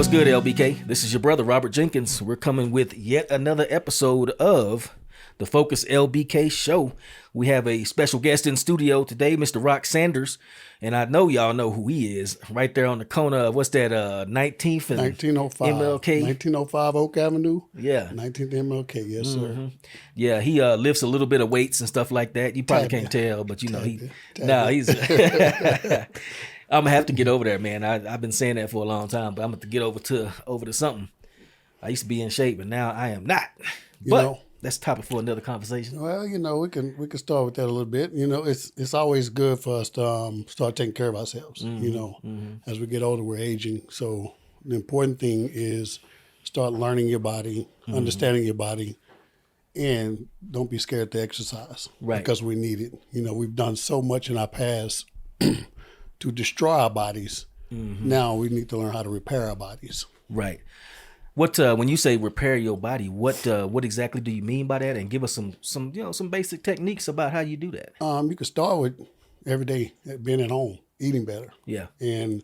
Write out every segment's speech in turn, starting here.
What's good, LBK? This is your brother, Robert Jenkins. We're coming with yet another episode of the Focus LBK Show. We have a special guest in studio today, Mr. Rocc Sanders. And I know y'all know who he is. Right there on the corner of, what's that, 19th and 1905. MLK? 1905 Oak Avenue. Yeah. 19th MLK, yes, sir. Yeah, he lifts a little bit of weights and stuff like that. You probably can't tell, but you know, he's... I'm going to have to get over there, man. I've been saying that for a long time, but I'm going to get over to something. I used to be in shape, but now I am not. But that's topic for another conversation. Well, we can start with that a little bit. It's always good for us to start taking care of ourselves. As we get older, we're aging. So the important thing is start learning your body, understanding your body, and don't be scared to exercise. Right. Because we need it. We've done so much in our past to destroy our bodies. Now we need to learn how to repair our bodies. Right. What when you say repair your body, what exactly do you mean by that? And give us some basic techniques about how you do that. You can start with every day being at home, eating better. Yeah. And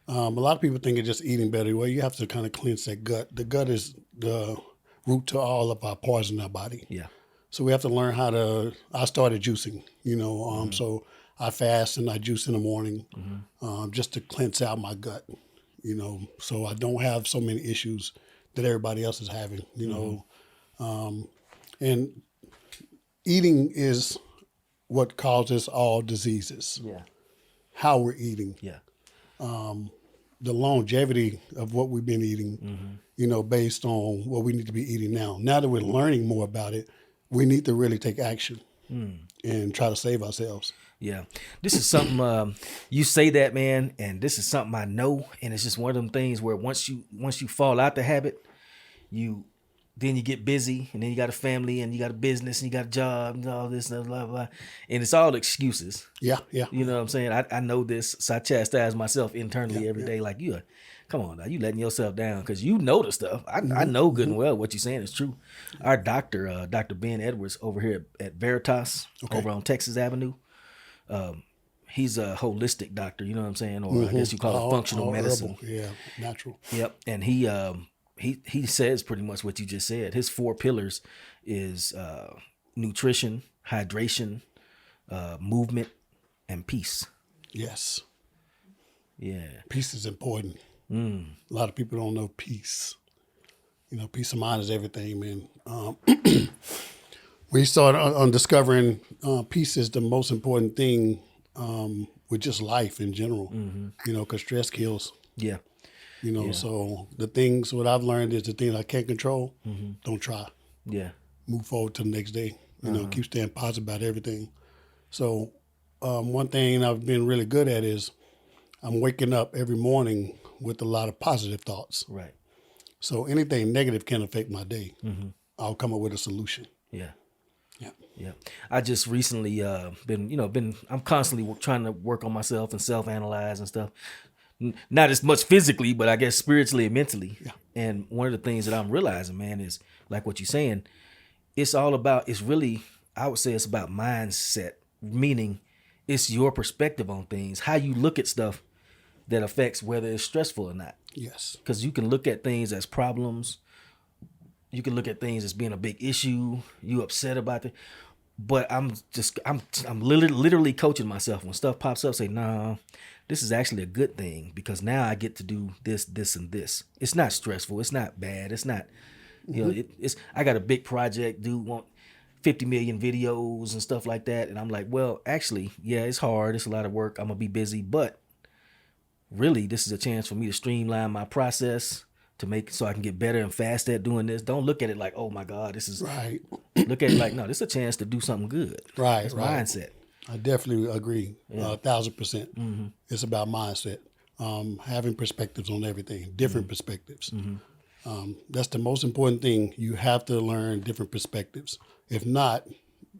a lot of people think it's just eating better. Well, you have to kind of cleanse that gut. The gut is the root to all of our parts in our body. Yeah. So we have to learn how to. I started juicing. So I fast and I juice in the morning, just to cleanse out my gut. So I don't have so many issues that everybody else is having, and eating is what causes all diseases. Yeah. How we're eating. Yeah. The longevity of what we've been eating, based on what we need to be eating now. Now that we're learning more about it, we need to really take action and try to save ourselves. Yeah, this is something you say that, man, and this is something I know, and it's just one of them things where once you fall out the habit, then you get busy, and then you got a family, and you got a business, and you got a job, and all this, and blah, blah, and it's all excuses. Yeah. You know what I'm saying? I know this, so I chastise myself internally every day, like, come on now, you letting yourself down, because you know the stuff. I know good and well what you're saying is true. Our doctor, Dr. Ben Edwards, over here at Veritas, over on Texas Avenue, he's a holistic doctor, you know what I'm saying? Or I guess you call it functional medicine. Herbal. Yeah, natural. Yep. And he says pretty much what you just said. His 4 pillars is nutrition, hydration, movement, and peace. Yes. Yeah. Peace is important. A lot of people don't know peace. Peace of mind is everything, man. We started on discovering peace is the most important thing with just life in general, because stress kills. Yeah. So the things, what I've learned is the things I can't control, don't try. Yeah. Move forward to the next day, keep staying positive about everything. So one thing I've been really good at is I'm waking up every morning with a lot of positive thoughts. Right. So anything negative can affect my day. I'll come up with a solution. Yeah. Yeah. I just recently I'm constantly trying to work on myself and self-analyze and stuff. Not as much physically, but I guess spiritually and mentally. Yeah. And one of the things that I'm realizing, man, is like what you're saying, I would say it's about mindset, meaning it's your perspective on things, how you look at stuff that affects whether it's stressful or not. Yes. Because you can look at things as problems. You can look at things as being a big issue. You upset about it. But I'm literally coaching myself when stuff pops up, say, no, this is actually a good thing because now I get to do this, this, and this. It's not stressful. It's not bad. It's not, I got a big project, dude, want 50 million videos and stuff like that. And I'm like, well, actually, yeah, it's hard. It's a lot of work. I'm going to be busy. But really, this is a chance for me to streamline my process to make so I can get better and faster at doing this. Don't look at it like, oh my God, this is right. Look at it like, no, this is a chance to do something good. Right, it's right. Mindset. I definitely agree, 1,000%. It's about mindset, having perspectives on everything, different perspectives. That's the most important thing. You have to learn different perspectives. If not,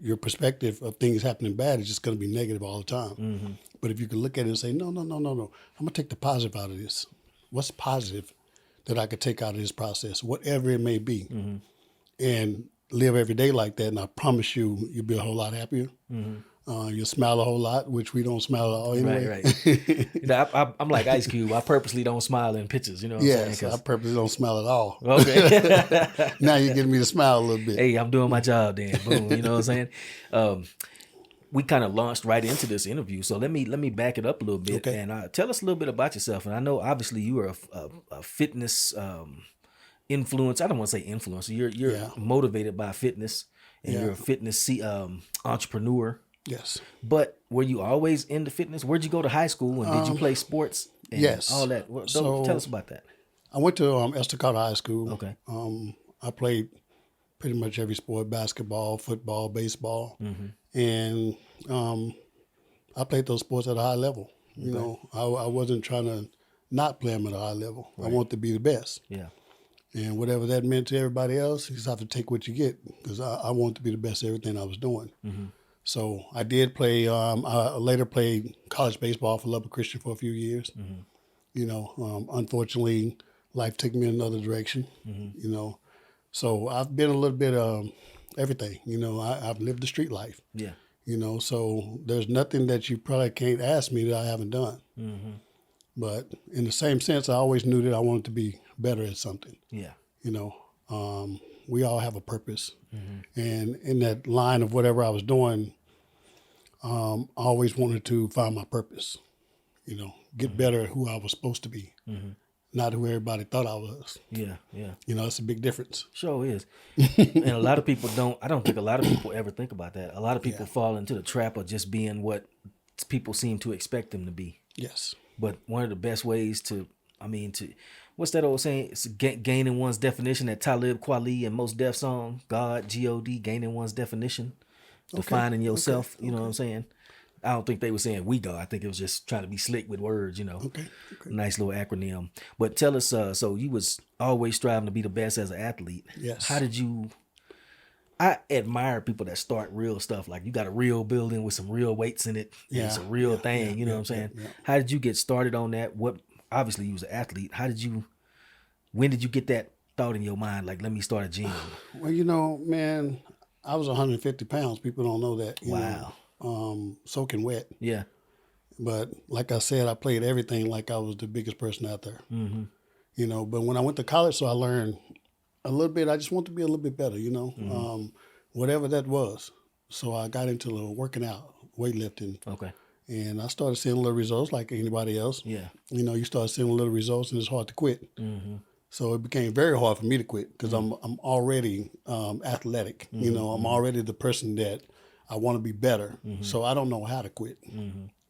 your perspective of things happening bad is just going to be negative all the time. But if you can look at it and say, no, I'm going to take the positive out of this. What's positive that I could take out of this process, whatever it may be, and live every day like that. And I promise you, you'll be a whole lot happier. You smile a whole lot, which we don't smile at all anyway. Right. I'm like Ice Cube. I purposely don't smile in pictures. You know what I'm saying? I purposely don't smile at all. Okay. Now you're getting me to smile a little bit. Hey, I'm doing my job then. Boom. You know what I'm saying? We kind of launched right into this interview. So let me back it up a little bit and tell us a little bit about yourself. And I know obviously you are a fitness influence. I don't want to say influencer. You're motivated by fitness and you're a fitness entrepreneur. Yes. But were you always into fitness? Where'd you go to high school and did you play sports? And yes. All that. So, tell us about that. I went to S2E96 High School. Okay. I played pretty much every sport: basketball, football, baseball, and I played those sports at a high level. You know, I wasn't trying to not play them at a high level. Right. I wanted to be the best. Yeah. And whatever that meant to everybody else, you just have to take what you get because I wanted to be the best at everything I was doing. So I did play. I later played college baseball for Lubbock Christian for a few years. You know, unfortunately, life took me in another direction. You know, so I've been a little bit of everything. You know, I've lived the street life. Yeah. You know, so there's nothing that you probably can't ask me that I haven't done. But in the same sense, I always knew that I wanted to be better at something. Yeah. You know, we all have a purpose. And in that line of whatever I was doing, I always wanted to find my purpose, you know, get better at who I was supposed to be, not who everybody thought I was. Yeah, yeah. You know, it's a big difference. Sure is. And a lot of people I don't think a lot of people ever think about that. A lot of people fall into the trap of just being what people seem to expect them to be. Yes. But one of the best ways what's that old saying? It's gaining one's definition, that Talib Kweli and Mos Def song, God, G-O-D, gaining one's definition, defining yourself, you know what I'm saying? I don't think they were saying we God. I think it was just trying to be slick with words, you know. Okay. Nice little acronym. But tell us, so you was always striving to be the best as an athlete. Yes. How did you... I admire people that start real stuff. Like you got a real building with some real weights in it. And it's a real thing, you know what I'm saying? How did you get started on that? Obviously you was an athlete. When did you get that thought in your mind? Like, let me start a gym. Well, you know, man, I was 150 pounds. People don't know that. Wow. Soaking wet. Yeah. But like I said, I played everything like I was the biggest person out there. You know, but when I went to college, so I learned a little bit. I just want to be a little bit better, you know, whatever that was. So I got into working out, weightlifting. Okay. And I started seeing little results like anybody else. Yeah. You know, you start seeing little results and it's hard to quit. So it became very hard for me to quit because I'm already athletic. You know, I'm already the person that I want to be better. So I don't know how to quit.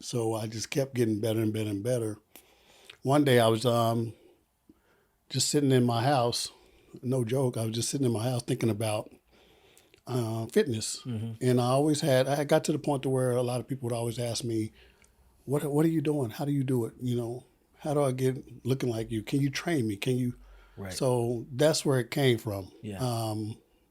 So I just kept getting better and better and better. One day I was just sitting in my house. No joke. I was just sitting in my house thinking about fitness. And I got to the point to where a lot of people would always ask me, what are you doing? How do you do it? You know, how do I get looking like you? Can you train me? Can you? Right. So that's where it came from. Yeah.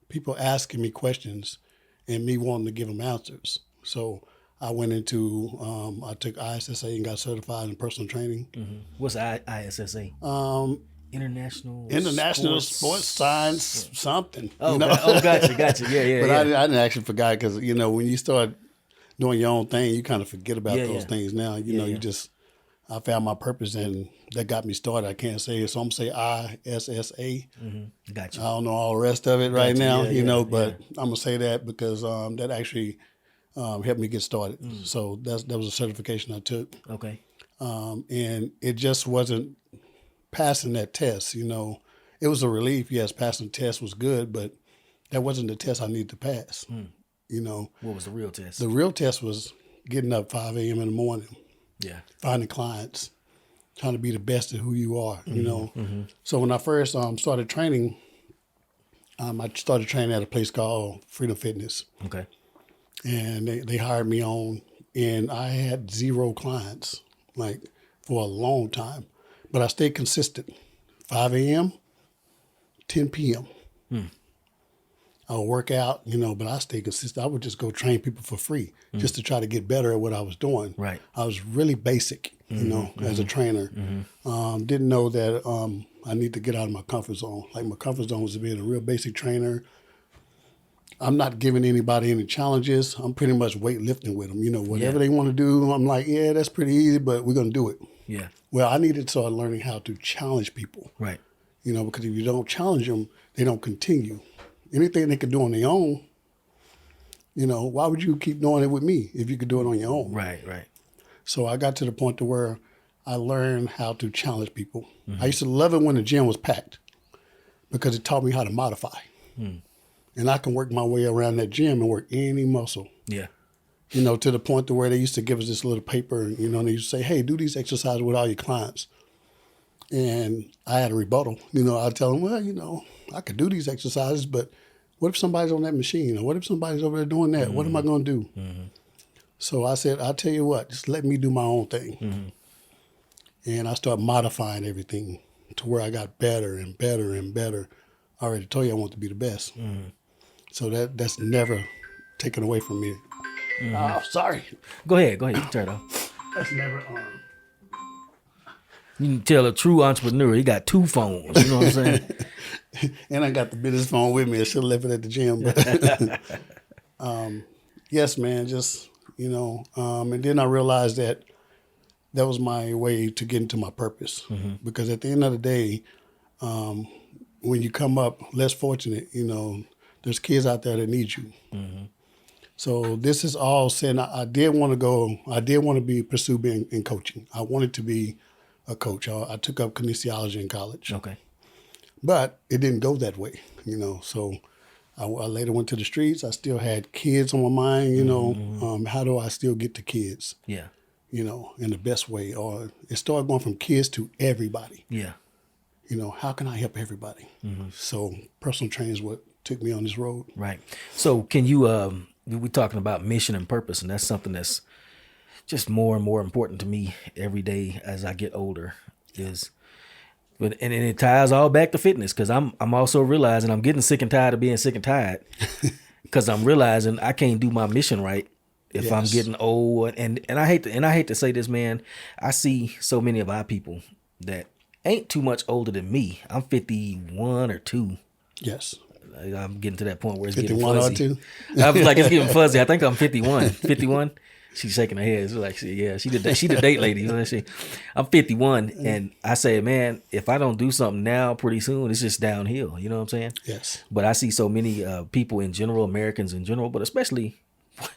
People asking me questions and me wanting to give them answers. So I went into, I took ISSA and got certified in personal training. What's ISSA? International Sports Science something. Oh, you know? Gotcha. Yeah, But I didn't actually forget because, you know, when you start doing your own thing, you kind of forget about those things now. You know, I found my purpose and that got me started. I can't say it. So I'm going to say ISSA. Gotcha. I don't know all the rest of it right now, you know, but I'm going to say that because that actually helped me get started. So that was a certification I took. Okay. And it just wasn't passing that test, you know. It was a relief. Yes, passing the test was good, but that wasn't the test I needed to pass, you know. What was the real test? The real test was getting up 5 a.m. in the morning. Yeah. Finding clients, trying to be the best at who you are, you know. So when I first started training, I started training at a place called Freedom Fitness. Okay. And they hired me on, and I had 0 clients, like, for a long time. But I stayed consistent. 5 a.m., 10 p.m. I would work out, you know, but I stayed consistent. I would just go train people for free just to try to get better at what I was doing. Right. I was really basic, you know, as a trainer. Didn't know that I need to get out of my comfort zone. Like my comfort zone was being a real basic trainer. I'm not giving anybody any challenges. I'm pretty much weightlifting with them. You know, whatever they want to do, I'm like, yeah, that's pretty easy, but we're going to do it. Yeah. Well, I needed to start learning how to challenge people. Right. You know, because if you don't challenge them, they don't continue. Anything they could do on their own, you know, why would you keep doing it with me if you could do it on your own? Right. Right. So I got to the point to where I learned how to challenge people. I used to love it when the gym was packed because it taught me how to modify. And I can work my way around that gym and work any muscle. Yeah. You know, to the point to where they used to give us this little paper, you know, and they used to say, hey, do these exercises with all your clients. And I had a rebuttal. You know, I'd tell them, well, you know, I could do these exercises, but what if somebody's on that machine? Or what if somebody's over there doing that? What am I going to do? So I said, I'll tell you what, just let me do my own thing. And I started modifying everything to where I got better and better and better. I already told you I want to be the best. So that's never taken away from me. Oh, sorry. Go ahead. You can turn it off. That's never You can tell a true entrepreneur, he got 2 phones. You know what I'm saying? And I got the business phone with me. I should have left it at the gym. But yes, man, just, you know. And then I realized that was my way to get into my purpose. Because at the end of the day, when you come up less fortunate, you know, there's kids out there that need you. So this is all said. I did want to pursue being in coaching. I wanted to be a coach. I took up kinesiology in college. Okay. But it didn't go that way, you know. So I later went to the streets. I still had kids on my mind, you know. How do I still get to kids? Yeah. You know, in the best way. Or it started going from kids to everybody. Yeah. You know, how can I help everybody? So personal training is what took me on this road. Right. So can you, we're talking about mission and purpose, and that's something that's just more and more important to me every day as I get older and it ties all back to fitness, because I'm also realizing I'm getting sick and tired of being sick and tired because I'm realizing I can't do my mission right if I'm getting old. And I hate to say this, man. I see so many of our people that ain't too much older than me. I'm 51 or 2. Yes. I'm getting to that point where it's 51 getting fuzzy. I was like, it's getting fuzzy. I think I'm 51. 51. She's shaking her head. It's like, yeah, she the date lady. I'm 51, and I say, man, if I don't do something now, pretty soon it's just downhill. You know what I'm saying? Yes. But I see so many people in general, Americans in general, but especially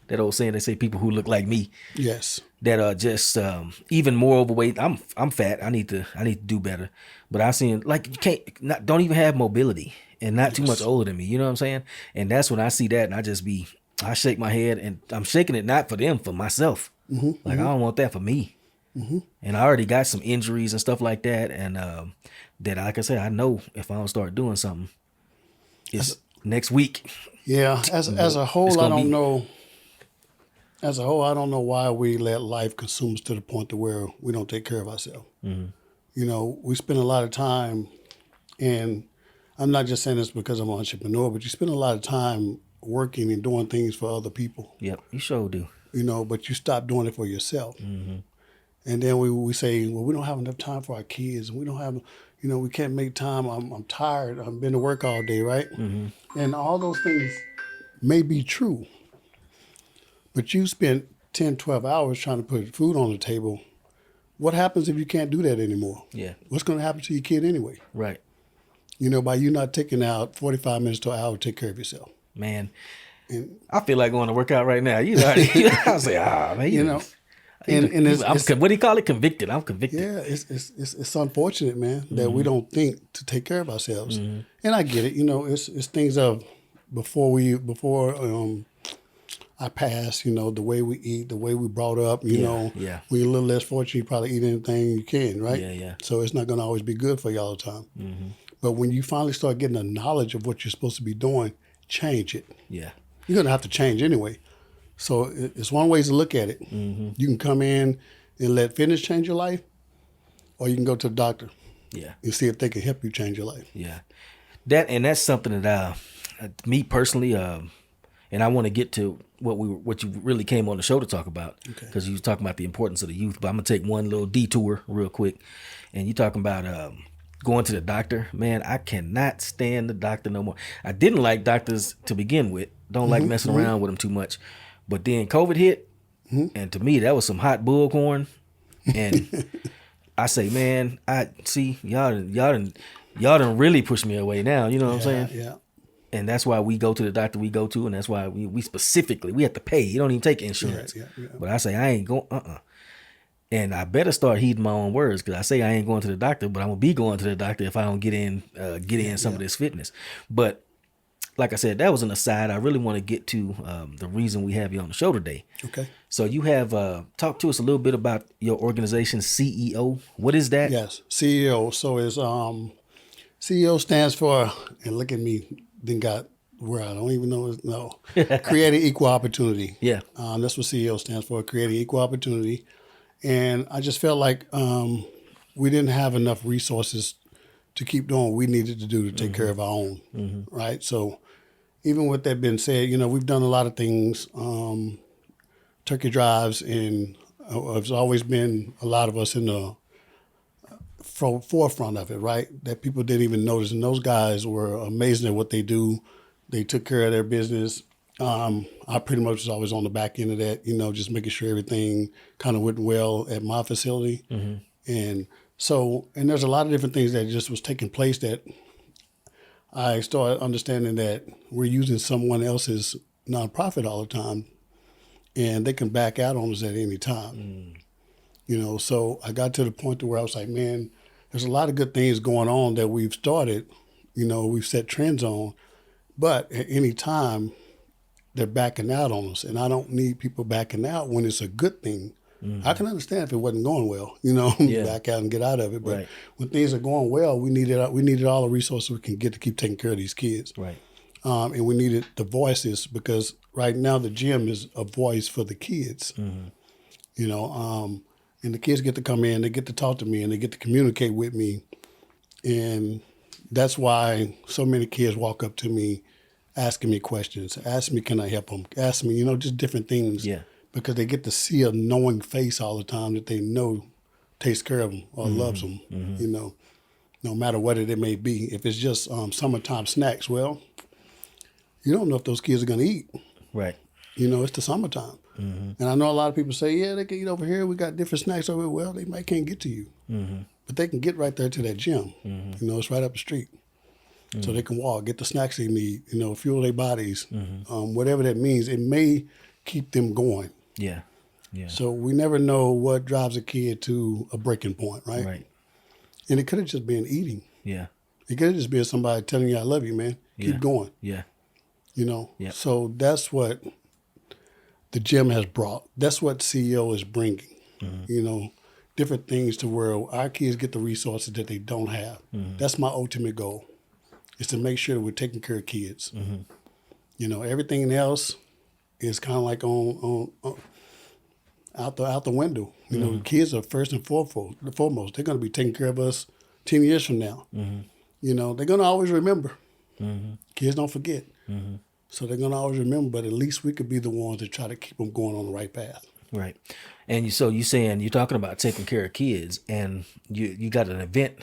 that old saying, they say people who look like me. Yes. That are just even more overweight. I'm fat. I need to do better. But I seen, like, you don't even have mobility and not too much older than me. You know what I'm saying? And that's when I see that, and I shake my head, and I'm shaking it not for them, for myself. Like, I don't want that for me. And I already got some injuries and stuff like that. And that, like I said, I know if I don't start doing something, it's next week. Yeah. As a whole, I don't know. As a whole, I don't know why we let life consume us to the point to where we don't take care of ourselves. You know, we spend a lot of time, and I'm not just saying this because I'm an entrepreneur, but you spend a lot of time working and doing things for other people. Yep, you sure do. You know, but you stop doing it for yourself. And then we say, well, we don't have enough time for our kids. We don't have, you know, we can't make time. I'm tired. I've been to work all day, right? And all those things may be true. But you spent 10, 12 hours trying to put food on the table. What happens if you can't do that anymore? Yeah. What's going to happen to your kid anyway? Right. You know, by you not taking out 45 minutes to an hour to take care of yourself. Man, I feel like going to work out right now. You know, I say, man, you know. And what do you call it? Convicted. I'm convicted. Yeah, it's unfortunate, man, that we don't think to take care of ourselves. And I get it. You know, it's things of before I pass, you know, the way we eat, the way we brought up, you know. Yeah. When you're a little less fortunate, you probably eat anything you can, right? Yeah. So it's not going to always be good for you all the time. But when you finally start getting the knowledge of what you're supposed to be doing, change it. Yeah. You're going to have to change anyway. So it's one way to look at it. You can come in and let fitness change your life, or you can go to the doctor. Yeah. And see if they can help you change your life. Yeah. That's something that me personally, and I want to get to what you really came on the show to talk about, because you was talking about the importance of the youth. But I'm gonna take one little detour real quick, and you talking about going to the doctor, man, I cannot stand the doctor no more. I didn't like doctors to begin with. Don't like messing around with them too much. But then COVID hit, and to me, that was some hot bullcorn. And I say, man, I see y'all done really pushed me away now. You know what I'm saying? Yeah. And that's why we go to the doctor we go to, and that's why we specifically, we have to pay. You don't even take insurance. Yeah. But I say, I ain't going, And I better start heeding my own words, because I say I ain't going to the doctor, but I'm going to be going to the doctor if I don't get in some of this fitness. But like I said, that was an aside. I really want to get to the reason we have you on the show today. Okay. So you have talked to us a little bit about your organization, CEO. What is that? Yes, CEO. So it's CEO stands for, and look at me, then got where I don't even know. Creating equal opportunity. Yeah. That's what CEO stands for, creating equal opportunity. And I just felt like we didn't have enough resources to keep doing what we needed to do to take care of our own, right? So even with that being said, we've done a lot of things, turkey drives, and there's always been a lot of us in the forefront of it, right? That people didn't even notice. And those guys were amazing at what they do. They took care of their business. I pretty much was always on the back end of that, just making sure everything kind of went well at my facility. And so, and there's a lot of different things that just was taking place that I started understanding that we're using someone else's nonprofit all the time, and they can back out on us at any time. So I got to the point to where I was like, man, there's a lot of good things going on that we've started, we've set trends on, but at any time they're backing out on us, and I don't need people backing out when it's a good thing. I can understand if it wasn't going well, back out and get out of it. But when things are going well, we needed all the resources we can get to keep taking care of these kids. Right. And we needed the voices, because right now the gym is a voice for the kids. And the kids get to come in, they get to talk to me, and they get to communicate with me. And that's why so many kids walk up to me asking me questions, asking me, can I help them? Asking me, just different things. Yeah. Because they get to see a knowing face all the time that they know takes care of them or loves them, no matter what it may be. If it's just summertime snacks, well, you don't know if those kids are going to eat. Right. It's the summertime. And I know a lot of people say, yeah, they can eat over here. We got different snacks over here. Well, they might can't get to you. But they can get right there to that gym. It's right up the street. So they can walk, get the snacks they need, fuel their bodies. Whatever that means, it may keep them going. Yeah. So we never know what drives a kid to a breaking point, right? Right. And it could have just been eating. Yeah. It could have just been somebody telling you, I love you, man. Keep going. Yeah. Yep. So that's what the gym has brought. That's what CEO is bringing, different things to where our kids get the resources that they don't have. That's my ultimate goal, is to make sure that we're taking care of kids. Everything else is kind of like on out the window. Kids are first and foremost. They're going to be taking care of us 10 years from now. They're going to always remember. Kids don't forget. So they're going to always remember, but at least we could be the ones that try to keep them going on the right path. Right. And you're talking about taking care of kids, and you got an event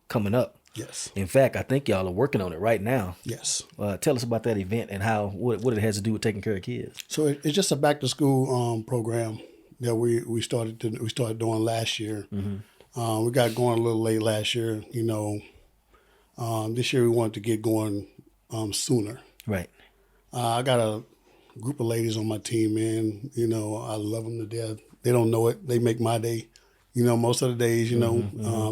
coming up. Yes. In fact, I think y'all are working on it right now. Yes. Tell us about that event and what it has to do with taking care of kids. So it's just a back to school program that we started doing last year. We got going a little late last year. This year we wanted to get going sooner. Right. I got a group of ladies on my team, man. I love them to death. They don't know it. They make my day. Most of the days,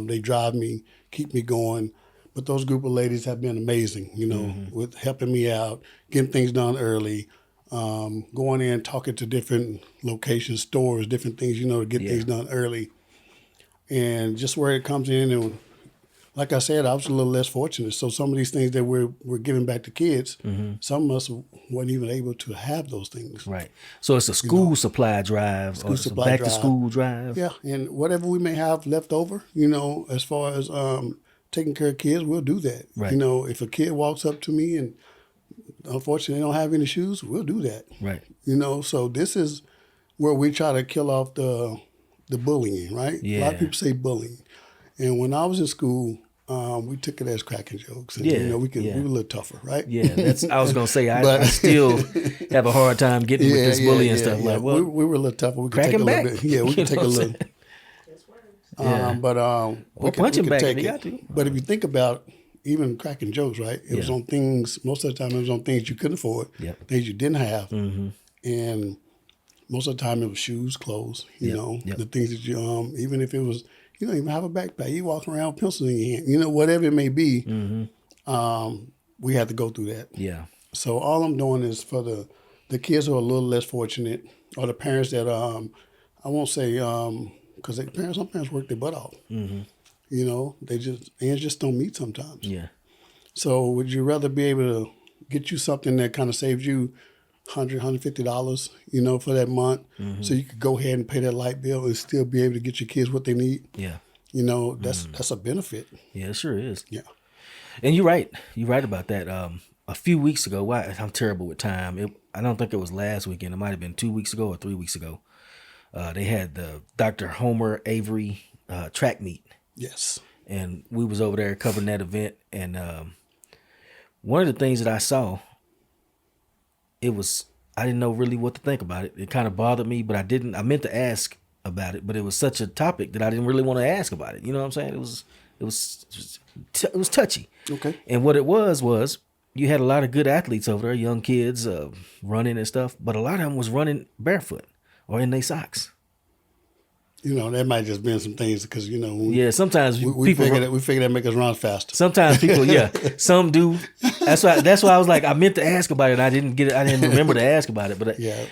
they drive me, keep me going. But those group of ladies have been amazing, with helping me out, getting things done early, going in, talking to different locations, stores, different things, to get things done early. And just where it comes in, and like I said, I was a little less fortunate. So some of these things that we're giving back to kids, some of us weren't even able to have those things. Right. So it's a school supply drive, or back to school drive. Yeah, and whatever we may have left over, as far as taking care of kids, we'll do that. Right. If a kid walks up to me and unfortunately they don't have any shoes, we'll do that. Right. So this is where we try to kill off the bullying, right? Yeah. A lot of people say bullying. And when I was in school, we took it as cracking jokes. And, Yeah, we yeah. were a little tougher, right? Yeah, I was gonna say But- I still have a hard time getting with this bullying stuff. Like, well, we were a little tougher. We could crack take a him little back. bit. Yeah, we You could take know a what I'm little. saying? Yeah. We punch him could back if take you it. got to. But if you think about even cracking jokes, right? It was Yeah. on things. Most of the time, it was on things you couldn't afford, Yep. things you didn't have, Mm-hmm. and most of the time it was shoes, clothes. Yep. The things that you even if it was you don't even have a backpack, you walk around with pencils in your hand, whatever it may be. Mm-hmm. We had to go through that. Yeah. So all I'm doing is for the kids who are a little less fortunate, or the parents that I won't say because some parents work their butt off. Mm-hmm. Ends just don't meet sometimes. Yeah. So would you rather be able to get you something that kind of saves you $100, $150, for that month, so you could go ahead and pay that light bill and still be able to get your kids what they need? Yeah. That's a benefit. Yeah, it sure is. Yeah. And you're right. You're right about that. A few weeks ago, I'm terrible with time. I don't think it was last weekend. It might have been 2 weeks ago or 3 weeks ago. They had the Dr. Homer Avery track meet. Yes. And we was over there covering that event. And one of the things that I saw, I didn't know really what to think about it. It kind of bothered me, but I meant to ask about it, but it was such a topic that I didn't really want to ask about it. You know what I'm saying? It was touchy. Okay. And what it was you had a lot of good athletes over there, young kids running and stuff, but a lot of them was running barefoot or in their socks. That might just been some things because Yeah, sometimes we people figure that make us run faster. Sometimes people, yeah, some do. That's why I was like, I meant to ask about it. I didn't remember to ask about it, but Yeah.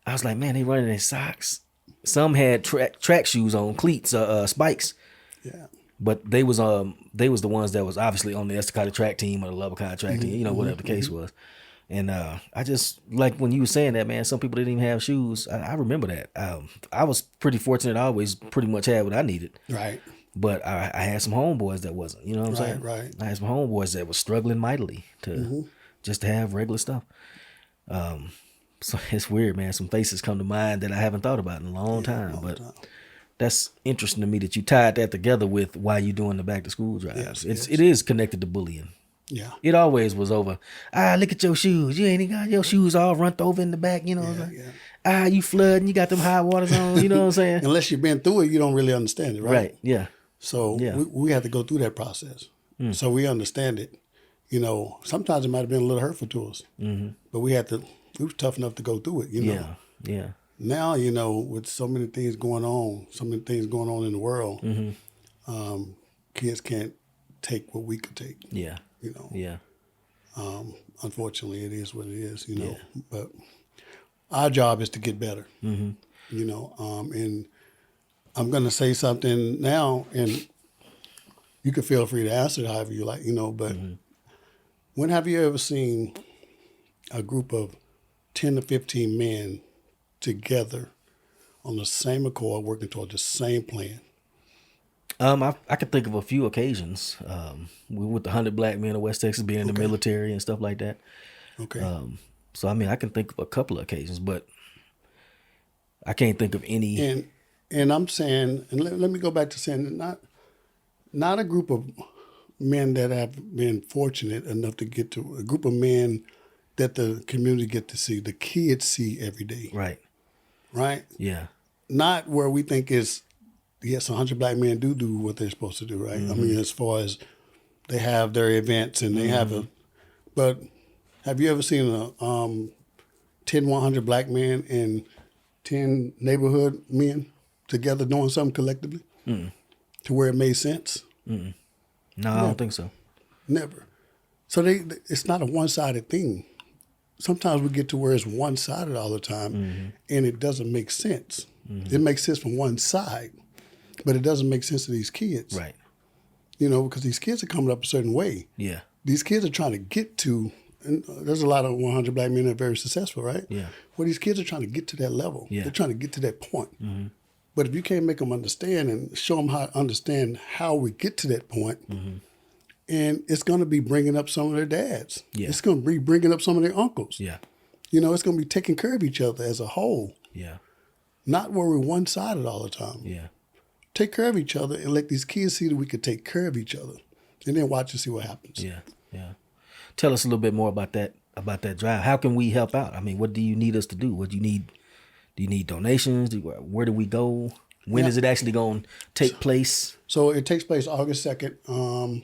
I was like, man, they running in socks. Some had track shoes on, cleats, spikes. Yeah. But they was the ones that was obviously on the Estacada track team or the Lubbock track team, whatever the case was. And I just, like when you were saying that, man, some people didn't even have shoes. I remember that. I was pretty fortunate. I always pretty much had what I needed. Right. But I had some homeboys that wasn't. You know what I'm saying? Right. I had some homeboys that was struggling mightily just to have regular stuff. So it's weird, man. Some faces come to mind that I haven't thought about in a long time. But that's interesting to me that you tied that together with why you doing the back to school drives. It is connected to bullying. Yeah. It always was over. Look at your shoes. You ain't even got your shoes all runt over in the back. You know what I'm saying? You flooding. You got them high waters on. You know what I'm saying? Unless you've been through it, you don't really understand it, right? Right. Yeah. So we had to go through that process. So we understand it. Sometimes it might have been a little hurtful to us, but we were tough enough to go through it, Yeah. Now, with so many things going on in the world, kids can't take what we could take. Yeah. Yeah. Unfortunately, it is what it is, but our job is to get better, and I'm going to say something now, and you can feel free to answer it however you like, but when have you ever seen a group of 10 to 15 men together on the same accord working toward the same plan? I could think of a few occasions. We with the 100 black men of West Texas being in the military and stuff like that. Okay. So I can think of a couple of occasions, but I can't think of any. And I'm saying, and let me go back to saying that not a group of men that have been fortunate enough to get to a group of men that the community get to see, the kids see every day. Right. Right? Yeah. Not where we think is, yes, 100 black men do what they're supposed to do, right? I mean, as far as they have their events and they have but have you ever seen a 10 100 black men and 10 neighborhood men together doing something collectively to where it made sense? No, I don't think so. Never. So it's not a one-sided thing. Sometimes we get to where it's one-sided all the time, and it doesn't make sense. It makes sense from one side, but it doesn't make sense to these kids. Right. Because these kids are coming up a certain way. Yeah. These kids are trying to get to, and there's a lot of 100 black men that are very successful, right? Yeah. Well, these kids are trying to get to that level. Yeah. They're trying to get to that point. But if you can't make them understand and show them how to understand how we get to that point, and it's going to be bringing up some of their dads. Yeah. It's going to be bringing up some of their uncles. Yeah. It's going to be taking care of each other as a whole. Yeah. Not where we're one-sided all the time. Yeah. Take care of each other and let these kids see that we could take care of each other. and then watch and see what happens. Yeah, yeah. Tell us a little bit more about that drive. How can we help out? I mean, what do you need us to do? What do you need? Do you need donations? Where do we go? When is it actually going to take place? So it takes place August 2nd.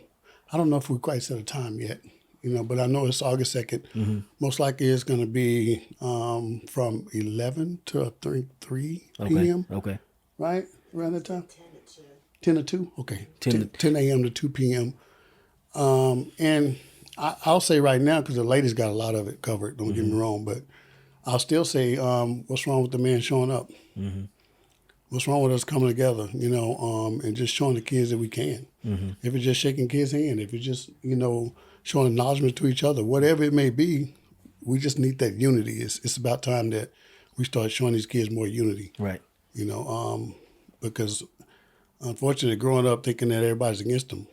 I don't know if we quite set a time yet, but I know it's August 2nd. Mm-hmm. Most likely it's going to be from 11 to 3 p.m. Okay. Right? Around that time? 10 to 2? Okay. 10 a.m. to 2 p.m. And I'll say right now, because the ladies got a lot of it covered, don't get me wrong, but I'll still say, what's wrong with the man showing up? Mm-hmm. What's wrong with us coming together, and just showing the kids that we can. Mm-hmm. If it's just shaking kids' hand, if it's just, showing acknowledgement to each other, whatever it may be, we just need that unity. It's about time that we start showing these kids more unity. Right. Because unfortunately, growing up thinking that everybody's against them,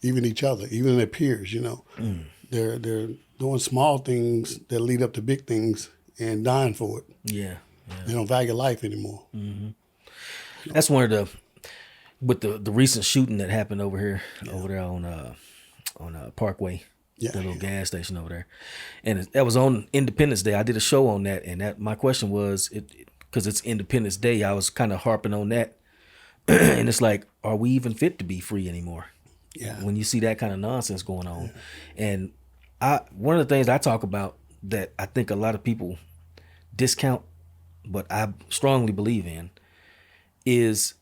even each other, even their peers, they're doing small things that lead up to big things and dying for it. Yeah. They don't value life anymore. Mm-hmm. That's one of with the recent shooting that happened over there on Parkway, the little gas station over there, and that was on Independence Day. I did a show on that, and my question was, because it's Independence Day, I was kind of harping on that, and it's like, are we even fit to be free anymore? Yeah. When you see that kind of nonsense going on, and one of the things I talk about that I think a lot of people discount, but I strongly believe in, is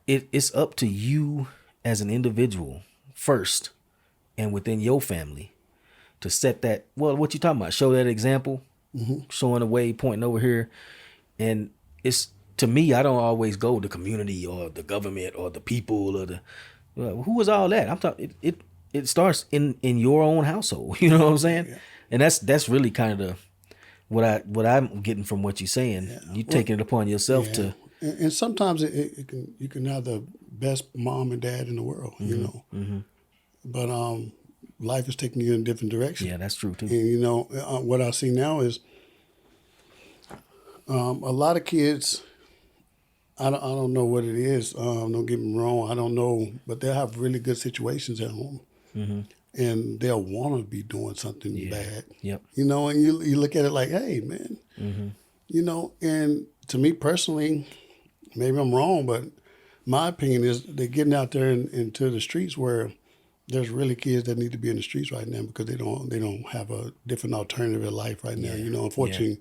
it's up to you as an individual first and within your family to set that, what you talking about, show that example, showing the way, pointing over here. And it's, to me, I don't always go the community or the government or the people or who is all that? I'm talking, it starts in your own household, you know what I'm saying? Yeah. And that's really kind of what I'm getting from what you're saying. Yeah. You taking it upon yourself to. And sometimes you can have the best mom and dad in the world, Mm-hmm. But life is taking you in a different direction. Yeah, that's true too. And what I see now is a lot of kids. I don't know what it is. Don't get me wrong. I don't know, but they'll have really good situations at home. Mm-hmm. And they'll want to be doing something bad. Yep. And you look at it like, hey, man, and to me personally, maybe I'm wrong, but my opinion is they're getting out there into the streets where there's really kids that need to be in the streets right now because they don't have a different alternative in life right now. Unfortunately,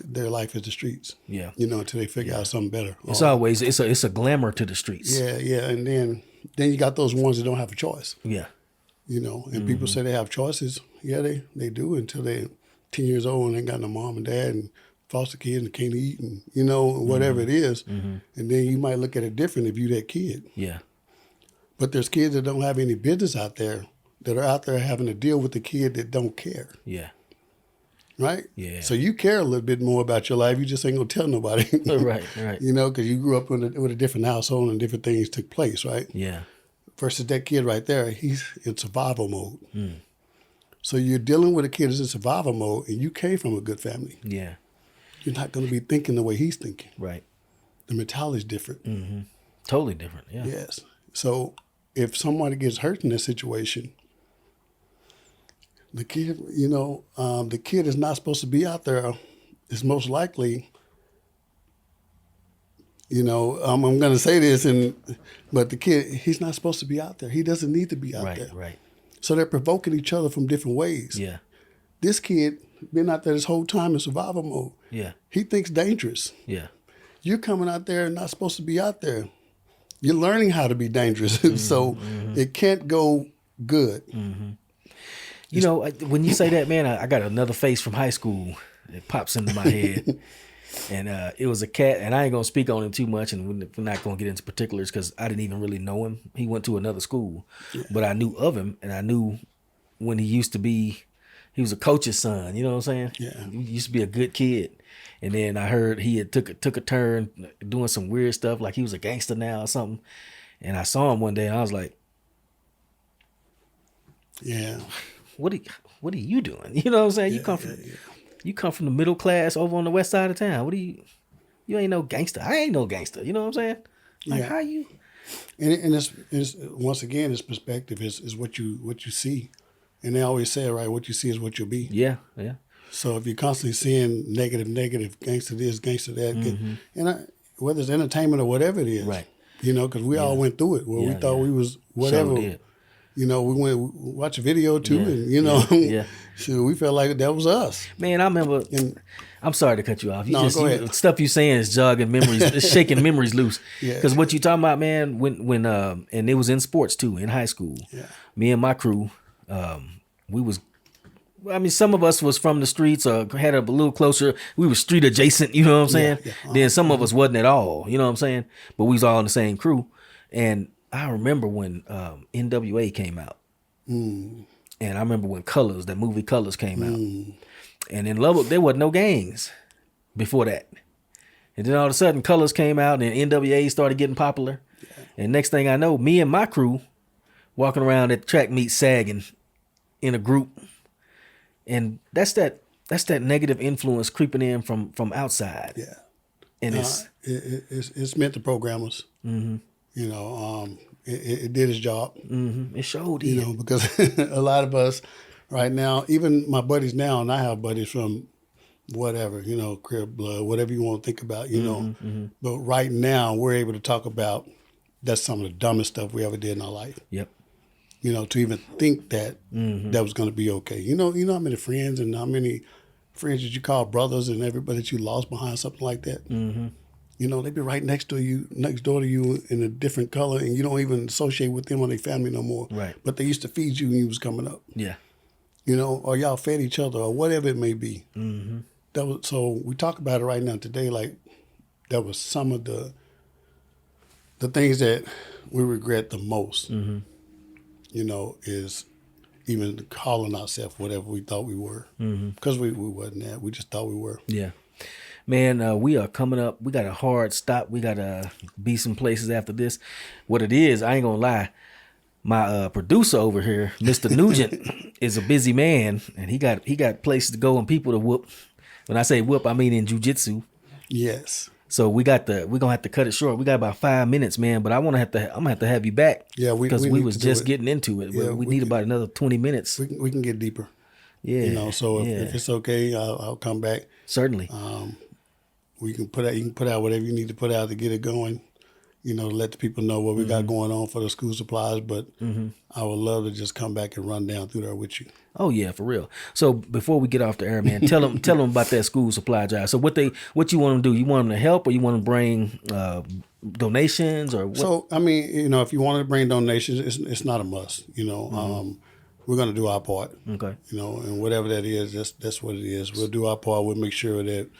their life is the streets. Yeah. Until they figure out something better. It's always it's a glamour to the streets. Yeah, and then you got those ones that don't have a choice. Yeah. And people say they have choices. Yeah, they do until they're 10 years old and they got no mom and dad and foster kids and can't eat and, whatever it is. Mm-hmm. And then you might look at it different if you that kid. Yeah. But there's kids that don't have any business out there that are out there having to deal with the kid that don't care. Yeah. Right? Yeah. So you care a little bit more about your life. You just ain't going to tell nobody. Right. Because you grew up with a different household and different things took place, right? Yeah. Versus that kid right there, he's in survival mode. Mm. So you're dealing with a kid that's in survival mode, and you came from a good family. Yeah. You're not going to be thinking the way he's thinking. Right. The mentality's different. Mm-hmm. Totally different, yeah. Yes. So if somebody gets hurt in this situation, the kid, the kid is not supposed to be out there. It's most likely, I'm going to say this, but the kid, he's not supposed to be out there. He doesn't need to be out there. Right. So they're provoking each other from different ways. Yeah. This kid been out there this whole time in survival mode. Yeah. He thinks dangerous. Yeah. You're coming out there and not supposed to be out there. You're learning how to be dangerous. Mm-hmm, so it can't go good. Mm-hmm. When you say that, man, I got another face from high school that pops into my head. And it was a cat, and I ain't going to speak on him too much, and we're not going to get into particulars because I didn't even really know him. He went to another school. Yeah. But I knew of him, and I knew when he used to be, he was a coach's son, you know what I'm saying? Yeah. He used to be a good kid. And then I heard he had took a turn doing some weird stuff, like he was a gangster now or something. And I saw him one day, and I was like, yeah, what are you doing? You know what I'm saying? You come from the middle class over on the west side of town. You ain't no gangster. I ain't no gangster. You know what I'm saying? Like, how you? And it's once again, it's perspective is what you see, and they always say, right, what you see is what you'll be. Yeah. So if you're constantly seeing negative, gangster this, gangster that, whether it's entertainment or whatever it is, Right. because we all went through it where we thought we was whatever. Sure did. We went watch a video too, and so we felt like that was us. Man, I remember. I'm sorry to cut you off. Go ahead. Stuff you saying is jogging memories, it's shaking memories loose. Yeah. Because what you talking about, man, when and it was in sports too, in high school. Yeah. Me and my crew, we was. I mean, some of us was from the streets or had a little closer. We were street adjacent, you know what I'm saying? Yeah. Then some of us wasn't at all, you know what I'm saying? But we was all in the same crew. And I remember when NWA came out. And I remember when Colors, that movie Colors came out. And in Lubbock, there wasn't no gangs before that. And then all of a sudden, Colors came out and NWA started getting popular. Yeah. And next thing I know, me and my crew walking around at the track meet sagging in a group. And that's that negative influence creeping in from outside. Yeah. And it's meant to program us. Mm-hmm. It did its job. Mm-hmm. It showed it. Because a lot of us right now, even my buddies now, and I have buddies from whatever, Crib Blood, whatever you want to think about, Mm-hmm. But right now, we're able to talk about that's some of the dumbest stuff we ever did in our life. Yep. To even think that that was going to be okay. You know how many friends and how many friends that you call brothers and everybody that you lost behind something like that? Mm-hmm. They be right next door to you in a different color, and you don't even associate with them or their family no more. Right. But they used to feed you when you was coming up. Yeah. Or y'all fed each other or whatever it may be. Mm-hmm. So we talk about it right now today, like that was some of the things that we regret the most. Mm-hmm. Is even calling ourselves whatever we thought we were. Because we wasn't that. We just thought we were. Yeah. Man, we are coming up. We got a hard stop. We got to be some places after this. What it is, I ain't going to lie. My producer over here, Mr. Nugent, is a busy man, and he got places to go and people to whoop. When I say whoop, I mean in jiu-jitsu. Yes. So we're gonna have to cut it short. We got about 5 minutes, man. But I'm gonna have to have you back. Yeah, because we was just getting into it. Yeah, we need about another 20 minutes. We can get deeper. Yeah. So if it's okay, I'll come back. Certainly. You can put out whatever you need to put out to get it going. Let the people know what we got going on for the school supplies. But I would love to just come back and run down through there with you. Oh yeah, for real. So before we get off the air, man, tell them about that school supply drive. So what you want them to do? You want them to help, or you want to bring donations, or what? So I mean, if you want to bring donations, it's not a must. We're going to do our part. Okay. And whatever that is, that's what it is. We'll do our part. We'll make sure that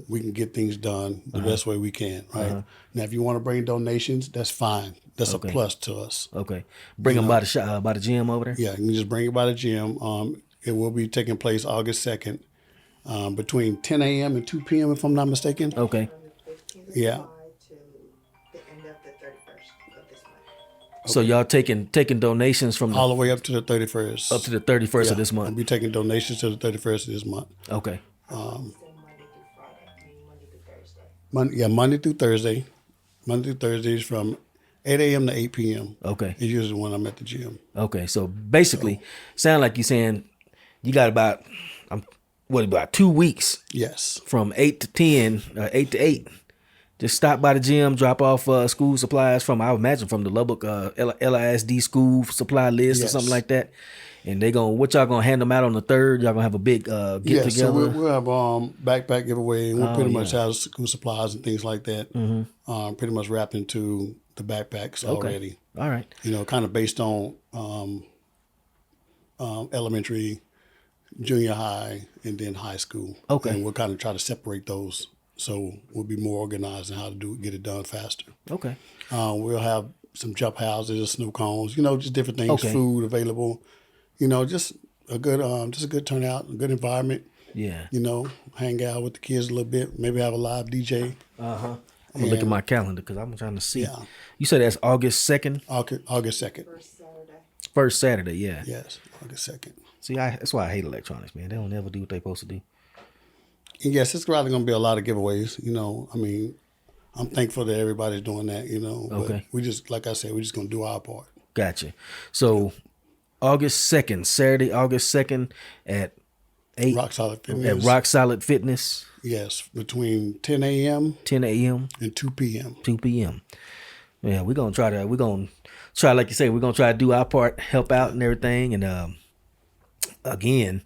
we can get things done the best way we can. Right. Now, if you want to bring donations, that's fine. That's a plus to us. Okay. Bring them by the gym over there? Yeah, you can just bring it by the gym. It will be taking place August 2nd between 10 a.m. and 2 p.m., if I'm not mistaken. Okay. Yeah. To the end of the 31st of this month. So y'all taking donations from all the way up to the 31st. Up to the 31st of this month. We'll be taking donations to the 31st of this month. Okay. Monday through Thursday. Monday through Thursdays from 8 a.m. to 8 p.m. Okay. It's usually when I'm at the gym. Okay. So basically, sound like you're saying you got about 2 weeks. Yes. From 8 to 10, 8 to 8. Just stop by the gym, drop off school supplies I would imagine from the Lubbock LISD school supply list or something like that. And what y'all gonna hand them out on the 3rd? Y'all gonna have a big get together? So we'll have backpack giveaway, and we'll pretty much have school supplies and things like that. Pretty much wrapped into the backpacks already. All right. Kind of based on elementary, junior high, and then high school. Okay. And we'll kind of try to separate those, so we'll be more organized in how to get it done faster. Okay. We'll have some jump houses, snow cones, just different things, food available. Just a good turnout, a good environment. Yeah. Hang out with the kids a little bit. Maybe have a live DJ. I'm gonna look at my calendar because I'm trying to see. Yeah. You said that's August 2nd? August 2nd. First Saturday. Yeah. Yes, August 2nd. See, that's why I hate electronics, man. They don't ever do what they're supposed to do. And yes, it's probably going to be a lot of giveaways. I'm thankful that everybody's doing that, Okay. But we just, like I said, we're just going to do our part. Gotcha. So August 2nd, Saturday, August 2nd at 8 Rocc Solid at Fitness. Rocc Solid Fitness, Yes, between 10 a.m. 10 a.m. and 2 p.m. 2 p.m. Yeah, we're gonna try, like you say, we're gonna try to do our part, help out and everything. And again,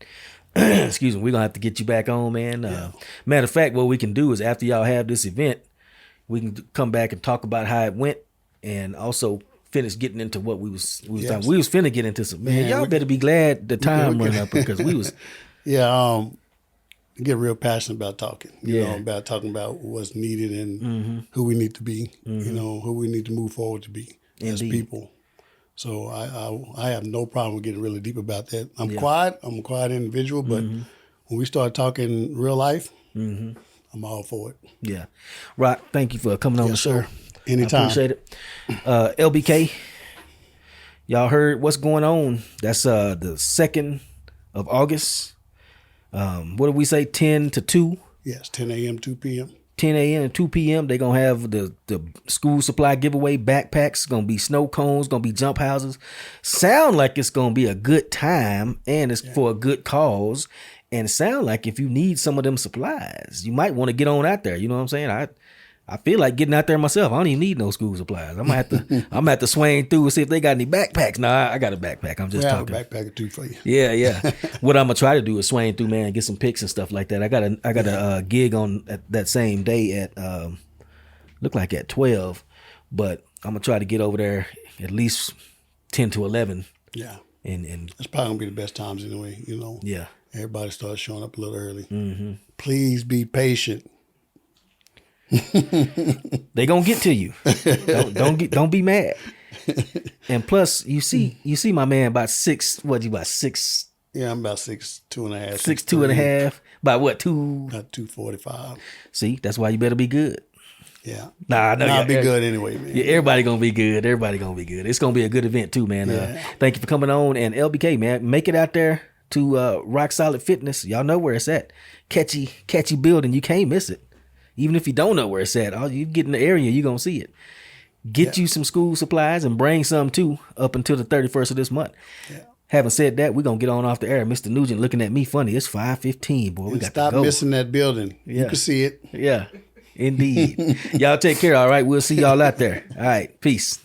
excuse me, we're gonna have to get you back on, man. Matter of fact, what we can do is after y'all have this event, we can come back and talk about how it went, and also finish getting into what we was talking. We was finna get into some, man. Y'all better be glad the time run up, because we was get real passionate about talking. You Yeah. know, about talking about what's needed and who we need to be. Who we need to move forward to be as Indeed. people. So I have no problem getting really deep about that. I'm quiet. I'm a quiet individual, but when we start talking real life, I'm all for it. Yeah. Rocc, thank you for coming on the show. sir. Anytime. I appreciate it. LBK, y'all heard what's going on. That's the 2nd of August. What did we say? 10 to 2? Yes, 10 a.m., 2 p.m. 10 a.m. and 2 p.m. They're going to have the school supply giveaway backpacks. Going to be snow cones. Going to be jump houses. Sound like it's going to be a good time, and it's for a good cause. And sound like if you need some of them supplies, you might want to get on out there. You know what I'm saying? I feel like getting out there myself. I don't even need no school supplies. I'm gonna have to swing through and see if they got any backpacks. Nah, I got a backpack. I'm just I have talking. a backpack or two for you. Yeah. What I'm gonna try to do is swing through, man, and get some pics and stuff like that. I got a gig on that same day at look like at 12, but I'm gonna try to get over there at least 10 to 11. Yeah. And That's probably going to be the best times anyway, yeah, Everybody starts showing up a little early. Please be patient. they gonna get to you. Don't be mad. And plus, you see my man about 6. What you about 6? Yeah, I'm about 6'2.5". 6'2.5". About what 2? About 245. See, that's why you better be good. Yeah. Nah, I know. I'll be good anyway, man. Yeah, everybody gonna be good. Everybody gonna be good. It's gonna be a good event too, man. Thank you for coming on. And LBK, man, make it out there to Rocc Solid Fitness. Y'all know where it's at. Catchy building. You can't miss it. Even if you don't know where it's at, all you get in the area, you gonna see it. Get you some school supplies and bring some too up until the 31st of this month. Yeah. Having said that, we're gonna get on off the air. Mr. Nugent looking at me funny. It's 5:15, boy. We got Stop to go. missing that building. Yeah. You can see it. Yeah, indeed. Y'all take care. All right, we'll see y'all out there. All right, peace.